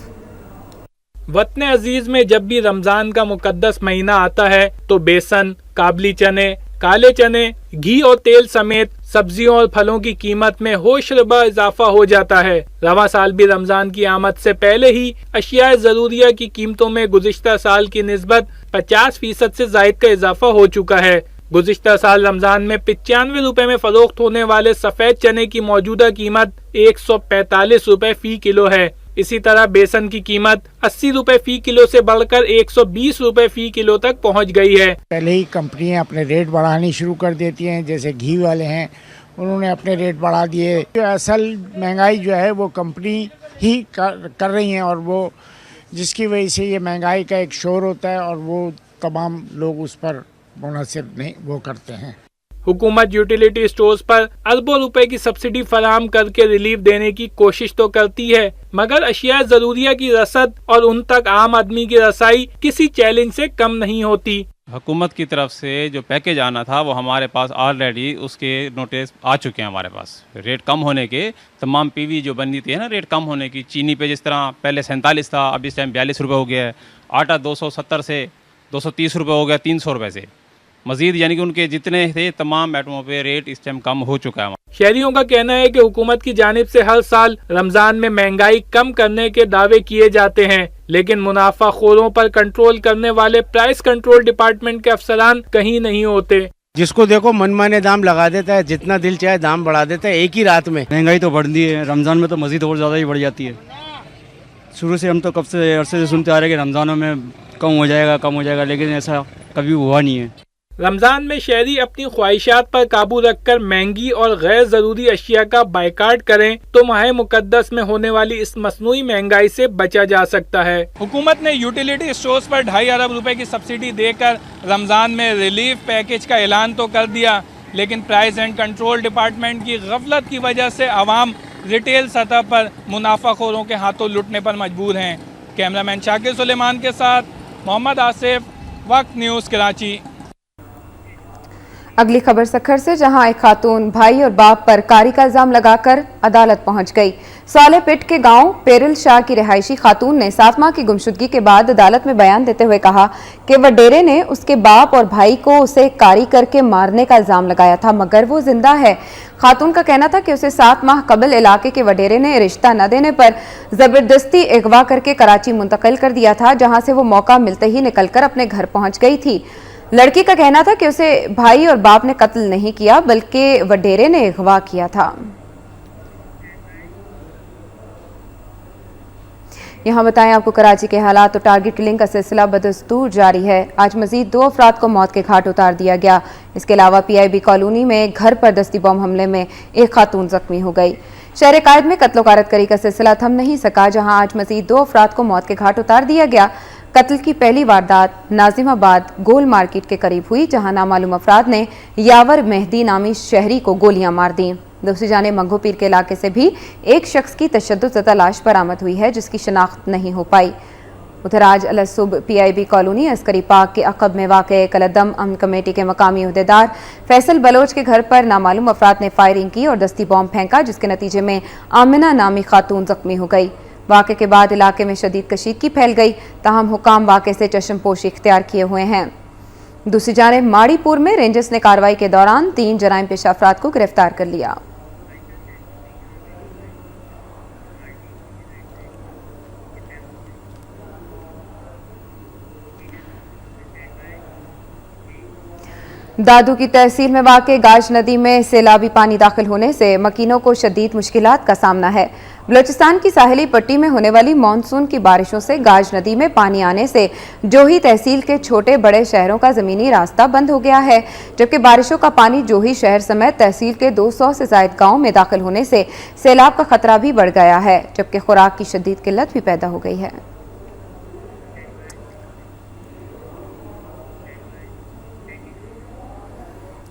वतन अजीज में जब भी रमज़ान का मुकद्दस महीना आता है तो बेसन, काबली चने, काले चने, घी और तेल समेत सब्जियों और फलों की कीमत में होशरबा इजाफा हो जाता है। रवां साल भी रमजान की आमद से पहले ही अशिया ज़रूरिया की कीमतों में गुज़िश्ता साल की निस्बत 50% से ज़ायद का इजाफा हो चुका है। गुज़िश्ता साल रमजान में 95 रुपए में फरोख्त होने वाले सफेद चने की मौजूदा कीमत 145 रुपए फी किलो है। इसी तरह बेसन की कीमत 80 रुपए फी किलो से बढ़कर 120 रुपए फी किलो तक पहुंच गई है। पहले ही कंपनियां अपने रेट बढ़ानी शुरू कर देती हैं, जैसे घी वाले हैं उन्होंने अपने रेट बढ़ा दिए। जो असल महंगाई जो है वो कंपनी ही कर रही हैं और वो जिसकी वजह से ये महंगाई का एक शोर होता है और वो तमाम लोग उस पर मुनासिब नहीं वो करते हैं। हुकूमत यूटिलिटी स्टोर्स पर अरबों रुपए की सब्सिडी फराहम करके रिलीफ देने की कोशिश तो करती है, मगर अशिया ज़रूरिया की रसद और उन तक आम आदमी की रसाई किसी चैलेंज से कम नहीं होती। हुकूमत की तरफ से जो पैकेज आना था वो हमारे पास ऑलरेडी उसके नोटिस आ चुके हैं। हमारे पास रेट कम होने के तमाम पीवी जो बननी थी ना, रेट कम होने की, चीनी पे जिस तरह पहले 47 था, अब इस टाइम 42 रुपये हो गया है। आटा 270 से 230 रुपये हो गया 300 रुपये से। मजीद यानी कि उनके जितने थे तमाम आइटमों पे रेट इस टाइम कम हो चुका है। शहरियों का कहना है कि हुकूमत की जानिब से हर साल रमजान में महंगाई कम करने के दावे किए जाते हैं, लेकिन मुनाफाखोरों पर कंट्रोल करने वाले प्राइस कंट्रोल डिपार्टमेंट के अफसरान कहीं नहीं होते। जिसको देखो मनमाने दाम लगा देता है, जितना दिल चाहे दाम बढ़ा देता है एक ही रात में। महंगाई तो बढ़ दी है, रमज़ान में तो मज़ीद और ज़्यादा ही बढ़ जाती है। शुरू से हम तो कब से अरसे से सुनते आ रहे हैं कि रमज़ानों में कम हो जाएगा, लेकिन ऐसा कभी हुआ नहीं है। रमजान में शहरी अपनी ख्वाहिशात पर काबू रखकर महंगी और गैर जरूरी अशिया का बायकाट करें तो माह मुकद्दस में होने वाली इस मसनूई महंगाई से बचा जा सकता है। हुकूमत ने यूटिलिटी स्टोर्स पर 2.5 अरब रुपए की सब्सिडी देकर रमजान में रिलीफ पैकेज का ऐलान तो कर दिया, लेकिन प्राइस एंड कंट्रोल डिपार्टमेंट की गफलत की वजह से आवाम रिटेल सतह पर मुनाफाखोरों के हाथों लुटने पर मजबूर हैं। कैमरामैन शाकिर सुलेमान के साथ मोहम्मद आसिफ, वक्त न्यूज़, कराची। अगली खबर सखर से, जहां एक खातून भाई और बाप पर कारी का इल्जाम लगाकर अदालत पहुंच गई। साले पिट के गांव पेरिल शाह की रिहायशी खातून ने 7 माह की गुमशुदगी के बाद अदालत में बयान देते हुए कहा कि वडेरे ने उसके बाप और भाई को उसे कारी करके मारने का इल्जाम लगाया था, मगर वो जिंदा है। खातून का कहना था कि उसे 7 माह कबल इलाके के वडेरे ने रिश्ता न देने पर जबरदस्ती अगवा करके कराची मुंतकिल कर दिया था, जहां से वो मौका मिलते ही निकलकर अपने घर पहुंच गई थी। लड़की का कहना था कि उसे भाई और बाप ने कत्ल नहीं किया, बल्कि वडेरे ने अगवा किया था। यहाँ बताएं आपको कराची के हालात। तो टारगेट किलिंग का सिलसिला बदस्तूर जारी है। आज मजीद 2 अफराद को मौत के घाट उतार दिया गया। इसके अलावा PIB कॉलोनी में घर पर दस्ती बम हमले में एक खातून जख्मी हो गई। शहर कायद में कत्ल गारत करी का सिलसिला थम नहीं सका, जहाँ आज मजीद 2 अफराद को मौत के घाट उतार दिया गया। कत्ल की पहली वारदात नाजिमाबाद गोल मार्केट के करीब हुई, जहां नामालूम अफराद ने यावर मेहदी नामी शहरी को गोलियां मार दी। दूसरी जाने मंगो पीर के इलाके से भी एक शख्स की तशद्दुद लाश बरामद हुई है, जिसकी शिनाख्त नहीं हो पाई। उधर आज अलसुब PIB कॉलोनी अस्करी पार्क के अकब में वाक़ कलदम अमन कमेटी के मकामी अहदेदार फैसल बलोच के घर पर नामालूम अफराद ने फायरिंग की और दस्ती बॉम्ब फेंका, जिसके नतीजे में आमिना नामी खातून जख्मी हो गई। वाक़े के बाद इलाके में शदीद कशीदगी फैल गई, ताहम हुकाम वाक़े से चश्मपोशी इख्तियार किए हुए हैं। दूसरी जानिब माड़ीपुर में रेंजर्स ने कार्रवाई के दौरान 3 जराइम पेशा अफराद को गिरफ्तार कर लिया। दादू की तहसील में वाक़े गाज नदी में सैलाबी पानी दाखिल होने से मकीनों को शदीद मुश्किलात का सामना है। बलोचिस्तान की साहिली पट्टी में होने वाली मानसून की बारिशों से गाज नदी में पानी आने से जोही तहसील के छोटे बड़े शहरों का ज़मीनी रास्ता बंद हो गया है, जबकि बारिशों का पानी जोही शहर समेत तहसील के 200 से ज़ायद गाँव में दाखिल होने से सैलाब का खतरा भी बढ़ गया है, जबकि खुराक की शदीद किल्लत भी पैदा हो गई है।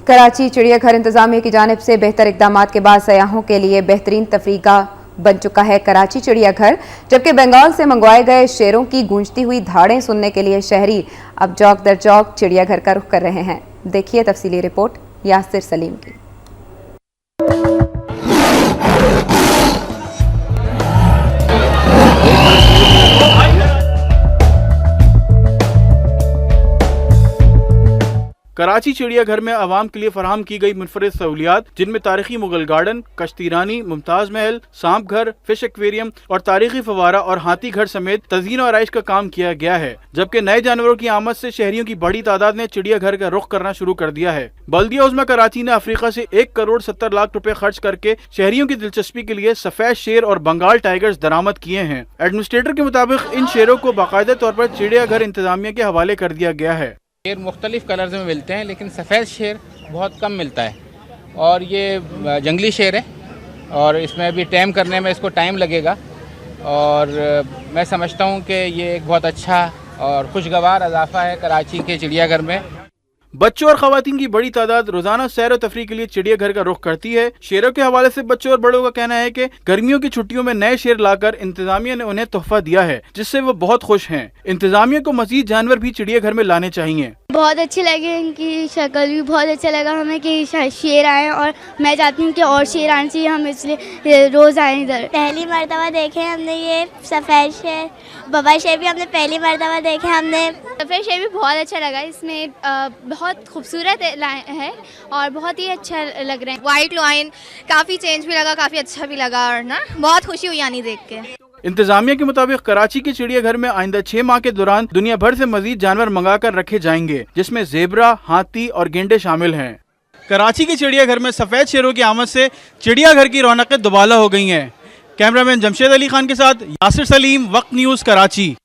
कराची चिड़ियाघर इंतजामिया की जानिब से बेहतर इकदामात के बाद सयाहों के लिए बेहतरीन तफरीगाह बन चुका है कराची चिड़ियाघर, जबकि बंगाल से मंगवाए गए शेरों की गूंजती हुई धाड़ें सुनने के लिए शहरी अब चौक दर चौक चिड़ियाघर का रुख कर रहे हैं। देखिए तफसीली रिपोर्ट यासिर सलीम की। कराची चिड़ियाघर में आवाम के लिए फराहम की गई मुनफरिद सहूलियात, जिनमें तारीखी मुगल गार्डन, कश्ती रानी, मुमताज महल, सांप घर, फिश एक्वेरियम और तारीखी फवारा और हाथी घर समेत तज़ीन और आराइश का काम किया गया है। जबकि नए जानवरों की आमद से शहरियों की बड़ी तादाद ने चिड़ियाघर का रुख करना शुरू कर दिया है। बल्दिया उज़्मा कराची ने अफ्रीका से 1 करोड़ 70 लाख रुपए खर्च करके शहरियों की दिलचस्पी के लिए सफेद शेर और बंगाल टाइगर्स दरामद किए हैं। एडमिनिस्ट्रेटर के मुताबिक इन शेरों को बाकायदा तौर पर चिड़ियाघर इंतजामिया के हवाले कर दिया गया है। शेर मुख्तलिफ कलर्स में मिलते हैं, लेकिन सफ़ेद शेर बहुत कम मिलता है और ये जंगली शेर है और इसमें भी टैम करने में इसको टाइम लगेगा और मैं समझता हूँ कि ये एक बहुत अच्छा और खुशगवार इजाफा है कराची के चिड़ियाघर में। बच्चों और खवातीन की बड़ी तादाद रोजाना सैर और तफरीह के लिए चिड़ियाघर का रुख करती है। शेरों के हवाले से बच्चों और बड़ों का कहना है कि गर्मियों की छुट्टियों में नए शेर लाकर इंतजामिया ने उन्हें तोहफा दिया है, जिससे वो बहुत खुश हैं। इंतजामिया को मजीद जानवर भी चिड़ियाघर में लाने चाहिए। बहुत अच्छी लगी, इनकी शक्ल भी बहुत अच्छा लगा हमें कि शेर आए और मैं चाहती हूँ कि और शेर आने चाहिए, हम इसलिए रोज़ आए इधर। पहली मर्तबा देखे हमने ये सफ़ेद शेर, बबा शेर भी हमने पहली मर्तबा देखे हमने। सफ़ेद शेर भी बहुत अच्छा लगा, इसमें बहुत खूबसूरत है और बहुत ही अच्छा लग रहा है। वाइट लाइन काफ़ी चेंज भी लगा, काफ़ी अच्छा भी लगा और ना बहुत खुशी हुई यानी देख के। इंतजामिया के मुताबिक कराची के चिड़ियाघर में आइंदा 6 माह के दौरान दुनिया भर से मजीद जानवर मंगा कर रखे जाएंगे, जिसमें जेबरा, हाथी और गेंडे शामिल हैं। कराची के चिड़ियाघर में सफ़ेद शेरों की आमद से चिड़ियाघर की रौनकें दुबाला हो गई हैं। कैमरामैन जमशेद अली खान के साथ यासिर सलीम, वक्त न्यूज़, कराची।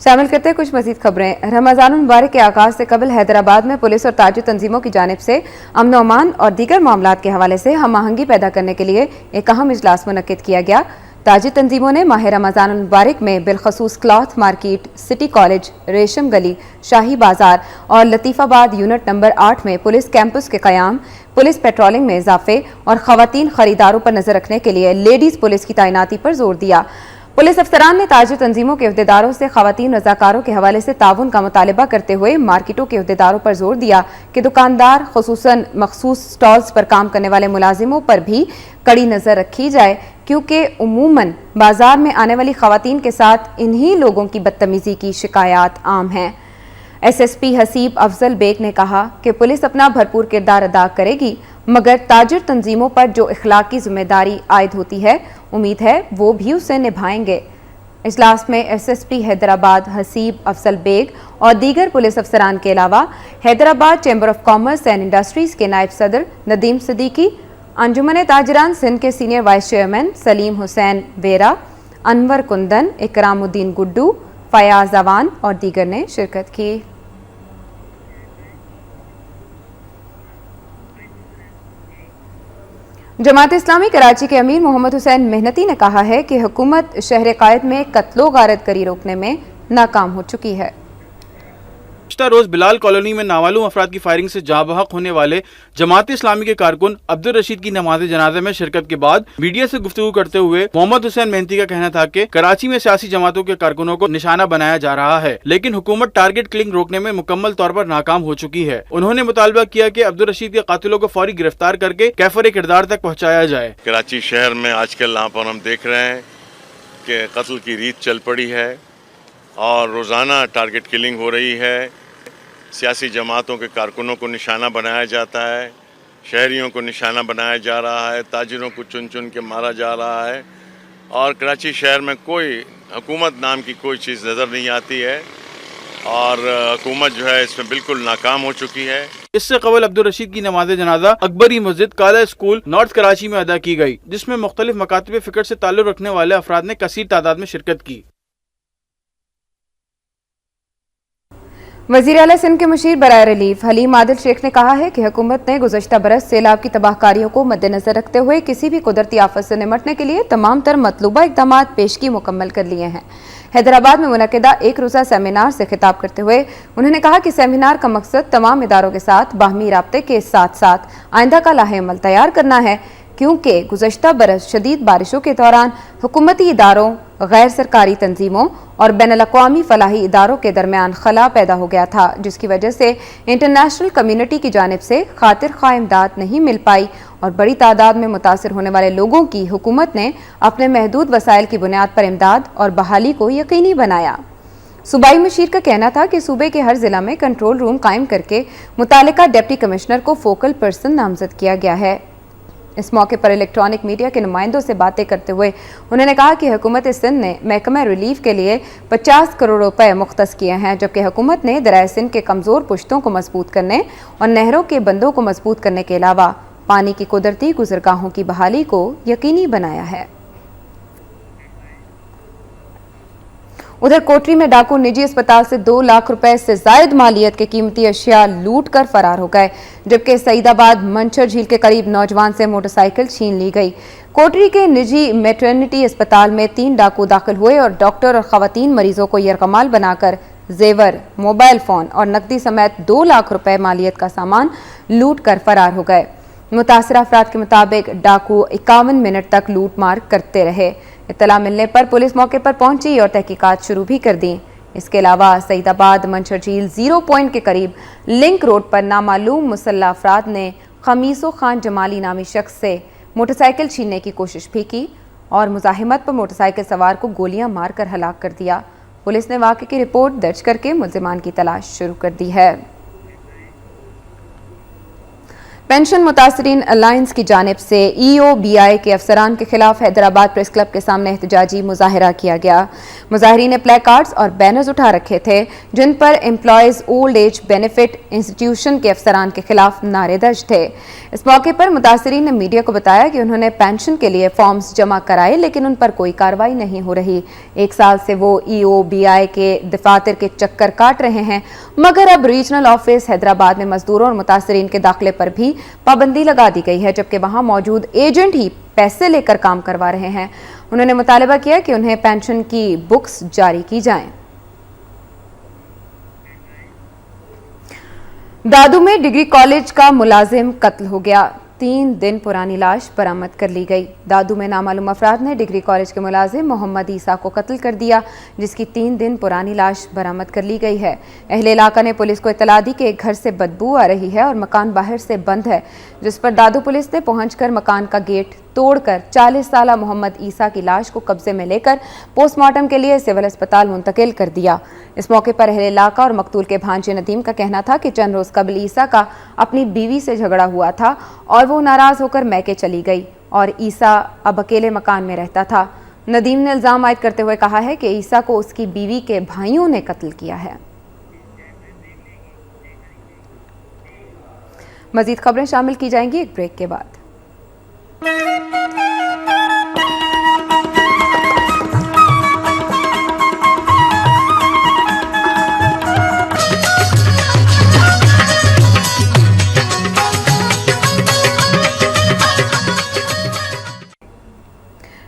शामिल करते हैं कुछ मजीद खबरें। रमज़ान मुबारक के आगाज़ से कबल हैदराबाद में पुलिस और ताजिर तंजीमों की जानिब से अमन अमान और दीगर मामलात के हवाले से हम आहंगी पैदा करने के लिए एक अहम इजलास मुनक्किद किया गया। ताजिर तंजीमों ने माह रमज़ान मुबारक में बिलखसूस क्लॉथ मार्केट, सिटी कॉलेज, रेशम गली, शाही बाजार और लतीफ़ाबाद यूनिट नंबर 8 में पुलिस कैंपस के क़याम, पुलिस पेट्रोलिंग में इजाफे और ख़वातीन खरीदारों पर नजर रखने के लिए लेडीज़ पुलिस की तैनाती पर जोर दिया। पुलिस अफसरान ने ताजिर तंजीमों के अहदेदारों से ख़वातीन रज़ाकारों के हवाले से ताउन का मुतालबा करते हुए मार्केटों के अहदेदारों पर जोर दिया कि दुकानदार, खुसूसन मखसूस स्टॉल्स पर काम करने वाले मुलाजिमों पर भी कड़ी नज़र रखी जाए, क्योंकि उमूमन बाजार में आने वाली ख़वातीन के साथ इन्हीं लोगों की बदतमीज़ी की शिकायत आम हैं। SSP हसीब अफजल बेग ने कहा कि पुलिस अपना भरपूर किरदार अदा करेगी, मगर ताजिर तंजीमों पर जो इखलाकी जिम्मेदारी आयद होती है, उम्मीद है वो भी उसे निभाएंगे। इजलास में SSP हैदराबाद हसीब अफजल बेग और दीगर पुलिस अफसरान के अलावा Hyderabad chamber of commerce and industries के नायब सदर नदीम सिद्दीकी, अंजुमन ताजिरान सिंध के senior vice chairman Saleem Hussain Vera, Anwar Kundan, Ikramuddin Guddu, Fayaz Awan और दीगर ने शिरकत की। जमात इस्लामी कराची के अमीर मोहम्मद हुसैन मेहनती ने कहा है कि हुकूमत शहर कायद में कत्लो गारत करी रोकने में नाकाम हो चुकी है। पिछला रोज बिलाल कॉलोनी में नामालूम अफराद की फायरिंग से जाँ बहक होने वाले जमात इस्लामी के कारकुन अब्दुल रशीद की नमाज जनाजे में शिरकत के बाद मीडिया से गुफ्तगू करते हुए मोहम्मद हुसैन मेहनती का कहना था कि कराची में सियासी जमातों के कारकुनों को निशाना बनाया जा रहा है, लेकिन हुकूमत टारगेट किलिंग रोकने में मुकम्मल तौर पर नाकाम हो चुकी है। उन्होंने मुतालबा किया कि अब्दुल रशीद के कातिलों को फौरी गिरफ्तार करके कैफरे किरदार तक पहुँचाया जाए। कराची शहर में आजकल यहाँ पर हम देख रहे हैं कि कत्ल की रीत चल पड़ी है और रोज़ाना टारगेट किलिंग हो रही है। सियासी जमातों के कारकुनों को निशाना बनाया जाता है, शहरियों को निशाना बनाया जा रहा है, ताजिरों को चुन चुन के मारा जा रहा है और कराची शहर में कोई हुकूमत नाम की कोई चीज़ नज़र नहीं आती है और हुकूमत जो है इसमें बिल्कुल नाकाम हो चुकी है। इससे कबल अब्दुल रशीद की नमाज जनाजा अकबरी मस्जिद काला स्कूल नॉर्थ कराची में अदा की गई, जिसमें मुख्तलिफ मकातब फ़िक्र से ताल्लुक़ रखने वाले अफराद ने कसीर तादाद में शिरकत की। वज़ीर आला सिंध के मुशीर बराए रिलीफ हलीम आदिल शेख ने कहा है कि हुकूमत ने गुज़श्ता बरस सैलाब की तबाहकारियों को मद्देनजर रखते हुए किसी भी कुदरती आफत से निमटने के लिए तमाम तर मतलूबा इक़दाम पेशगी मुकम्मल कर लिए हैं। हैदराबाद में मुनक़िदा एक रोज़ा सेमिनार से खिताब करते हुए उन्होंने कहा कि सेमिनार का मकसद तमाम इदारों के साथ बाहमी राब्ते के साथ साथ आइंदा का लाहेअमल तैयार करना है, क्योंकि गुज़श्ता बरस शदीद बारिशों के दौरान हुकूमती इदारों, गैर सरकारी तंजीमों और बैनुल-अक़वामी फलाही इदारों के दरमियान खला पैदा हो गया था, जिसकी वजह से इंटरनेशनल कम्युनिटी की जानिब से खातिर ख़्वाह इमदाद नहीं मिल पाई और बड़ी तादाद में मुतासिर होने वाले लोगों की हुकूमत ने अपने महदूद वसाइल की बुनियाद पर इमदाद और बहाली को यकीनी बनाया। सूबाई मुशीर का कहना था कि सूबे के हर जिला में कंट्रोल रूम कायम करके मुतालिका डिप्टी कमिश्नर को फोकल पर्सन नामजद किया गया है। इस मौके पर इलेक्ट्रॉनिक मीडिया के नुमाइंदों से बातें करते हुए उन्होंने कहा कि हुकूमत सिंध ने महकमा रिलीफ के लिए 50 करोड़ रुपए मुख्तस किए हैं, जबकि हुकूमत ने दरियाए सिंध के कमज़ोर पुश्तों को मजबूत करने और नहरों के बंदों को मजबूत करने के अलावा पानी की कुदरती गुजरगाहों की बहाली को यकीनी बनाया है। उधर कोटरी में डाकू निजी अस्पताल से 2 लाख रुपए से जायद मालियत के कीमती अशिया लूट कर फरार हो गए, जबकि सईदाबाद मंचर झील के करीब नौजवान से मोटरसाइकिल छीन ली गई। कोटरी के निजी मैटरनिटी अस्पताल में 3 डाकू दाखिल हुए और डॉक्टर और खवातीन मरीजों को यरगमाल बनाकर जेवर, मोबाइल फोन और नकदी समेत 2 लाख रुपए मालियत का सामान लूट कर फरार हो गए। मुतासिर अफराद के मुताबिक डाकू 51 मिनट तक लूट मार करते रहे। इत्तला मिलने पर पुलिस मौके पर पहुंची और तहकीकात शुरू भी कर दी। इसके अलावा सईदाबाद मंछर झील 0 पॉइंट के करीब लिंक रोड पर नामालूम मुसल्ला अफराद ने खमीसो खान जमाली नामी शख्स से मोटरसाइकिल छीनने की कोशिश भी की और मुजाहिमत पर मोटरसाइकिल सवार को गोलियां मारकर हलाक कर दिया। पुलिस ने वाक़े की रिपोर्ट दर्ज करके मुल्जिमान की तलाश शुरू कर दी है। पेंशन मुतासरीन अलायंस की जानिब से EOBI के अफसरान के खिलाफ हैदराबाद प्रेस क्लब के सामने एहतजाजी मुजाहिरा किया गया। मुजाहिरीन ने प्ले कार्ड्स और बैनर्स उठा रखे थे जिन पर employees old age benefit institution के अफसरान के खिलाफ नारे दर्ज थे। इस मौके पर मुतासरीन ने मीडिया को बताया कि उन्होंने पेंशन के लिए फॉर्म्स जमा कराए लेकिन उन पर कोई कार्रवाई नहीं हो रही। 1 साल से वो EOBI के दफातर के चक्कर काट रहे हैं, मगर अब रीजनल ऑफिस हैदराबाद में मजदूरों और मुतासरीन के दाखिले पर भी पाबंदी लगा दी गई है, जबकि वहां मौजूद एजेंट ही पैसे लेकर काम करवा रहे हैं। उन्होंने मुतालबा किया कि उन्हें पेंशन की बुक्स जारी की जाएं। दादू में डिग्री कॉलेज का मुलाजिम कत्ल हो गया। 3 दिन पुरानी लाश बरामद कर ली गई। दादू में नामालूम अफराद ने डिग्री कॉलेज के मुलाजिम मोहम्मद ईसा को कत्ल कर दिया, जिसकी 3 दिन पुरानी लाश बरामद कर ली गई है। अहले इलाका ने पुलिस को इत्तला दी कि एक घर से बदबू आ रही है और मकान बाहर से बंद है, जिस पर दादू पुलिस ने पहुंचकर मकान का गेट तोड़कर 40 साला मोहम्मद ईसा की लाश को कब्जे में लेकर पोस्टमार्टम के लिए सिविल अस्पताल मुंतकिल कर दिया। इस मौके पर अहले इलाका और मकतूल के भांजे नदीम का कहना था कि चंद रोज कबल ईसा का अपनी बीवी से झगड़ा हुआ था और वो नाराज होकर मैके चली गई और ईसा अब अकेले मकान में रहता था। नदीम ने इल्जाम आयद करते हुए कहा है कि ईसा को उसकी बीवी के भाइयों ने कत्ल किया है। मजीद खबरें शामिल की जाएंगी एक ब्रेक के बाद।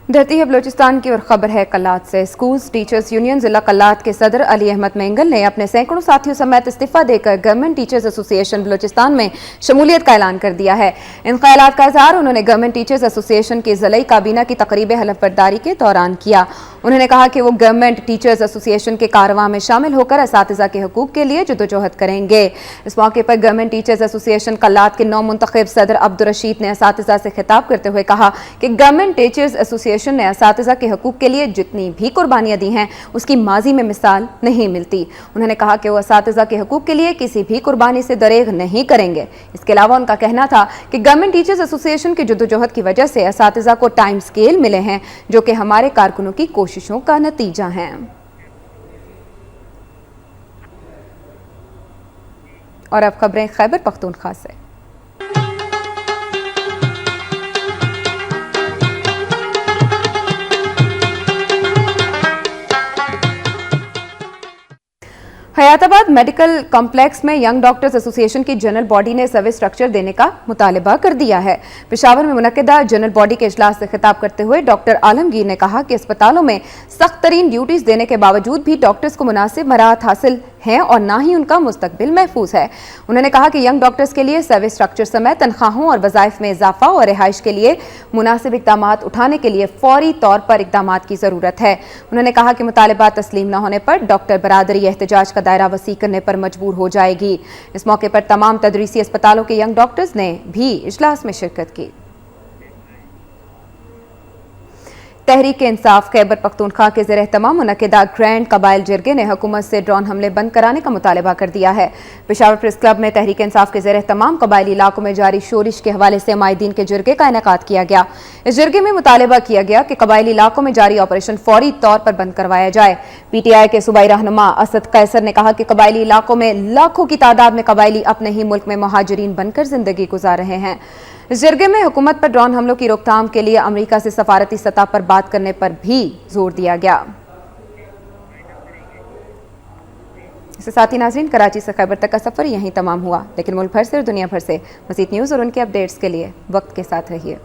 धरती है बलोचिस्तान की और खबर है कल्लात से। स्कूल्स टीचर्स यूनियन जिला कल्लात के सदर अली अहमद मेंगल ने अपने सैकड़ों साथियों समेत इस्तीफा देकर गवर्नमेंट टीचर्स एसोसिएशन बलोचिस्तान में शमूलियत का ऐलान कर दिया है। इन ख्यालात का इजहार उन्होंने गवर्नमेंट टीचर्स एसोसिएशन की ज़िलाई काबीना की तकरीब हलफबरदारी के दौरान किया। उन्होंने कहा कि वो गवर्नमेंट टीचर्स एसोसिएशन के कारवां में शामिल होकर असातिज़ा के हकूक़ के लिए जद्दोजहद करेंगे। इस मौके पर गवर्नमेंट टीचर्स एसोसिएशन कल्लात के नौ मुंतखब सदर अब्दुल रशीद ने असातिज़ा से खिताब करते हुए कहा कि गवर्नमेंट टीचर्स एसोसिएशन ने असातिज़ा के हकूक़ के लिए जितनी भी कुर्बानियां दी हैं उसकी माजी में मिसाल नहीं मिलती। उन्होंने कहा कि वो असातिज़ा के हकूक़ के लिए किसी भी कुर्बानी से दरेग नहीं करेंगे। इसके अलावा उनका कहना था कि गवर्नमेंट टीचर्स एसोसिएशन की जद्दोजहद की वजह से असातिज़ा को टाइम स्केल मिले हैं, जो कि हमारे कारकुनों की कोशिशों का नतीजा है। और अब खबरें खैबर पख्तूनख्वा से। हयाताबाद मेडिकल कॉम्प्लेक्स में यंग डॉक्टर्स एसोसिएशन की जनरल बॉडी ने सर्विस स्ट्रक्चर देने का मुतालबा कर दिया है। पेशावर में मुनक्किदा जनरल बॉडी के इजलास से खिताब करते हुए डॉक्टर आलमगीर ने कहा कि अस्पतालों में सख्त तरीन ड्यूटीज देने के बावजूद भी डॉक्टर्स को मुनासिब मराहत हासिल हैं और ना ही उनका मुस्तकबिल महफूज है। उन्होंने कहा कि यंग डॉक्टर्स के लिए सर्विस स्ट्रक्चर समेत तनख्वाहों और वज़ाइफ में इजाफा और रिहाइश के लिए मुनासिब इक़दाम उठाने के लिए फौरी तौर पर इक़दाम की ज़रूरत है। उन्होंने कहा कि मुतालबात तस्लीम न होने पर डॉक्टर बरादरी एहतजाज का दायरा वसी करने पर मजबूर हो जाएगी। इस मौके पर तमाम तदरीसी अस्पतालों के यंग डॉक्टर्स ने भी इजलास में शिरकत की। तहरीक इंसाफ खैबर पख्तूनख्वा के ज़ेर एहतमाम मुनक्किदा ग्रैंड कबाइल जिरगे ने हुकूमत से ड्रोन हमले बंद कराने का मुतालबा कर दिया है। पेशावर प्रेस क्लब में तहरीक इंसाफ के ज़ेर एहतमाम कबाइली इलाकों में जारी शोरिश के हवाले से माहिदीन के जिरगे का इनेकाद किया गया। इस जिरगे में मुतालबा किया गया कि कबाइली इलाकों में जारी ऑपरेशन फौरी तौर पर बंद करवाया जाए। PTI के सूबाई रहनुमा असद कैसर ने कहा कि कबाइली इलाकों में लाखों की तादाद में कबाइली अपने ही मुल्क में महाजरीन बनकर जिंदगी गुजार रहे हैं। इस जिरगे में हुकूमत पर ड्रोन हमलों की रोकथाम के लिए अमेरिका से सफारती सतह पर बात करने पर भी जोर दिया गया। इसके साथ ही नाज़रीन, कराची से खैबर तक का सफर यहीं तमाम हुआ, लेकिन मुल्क भर से और दुनिया भर से मज़ीद न्यूज़ और उनके अपडेट्स के लिए वक्त के साथ रहिए।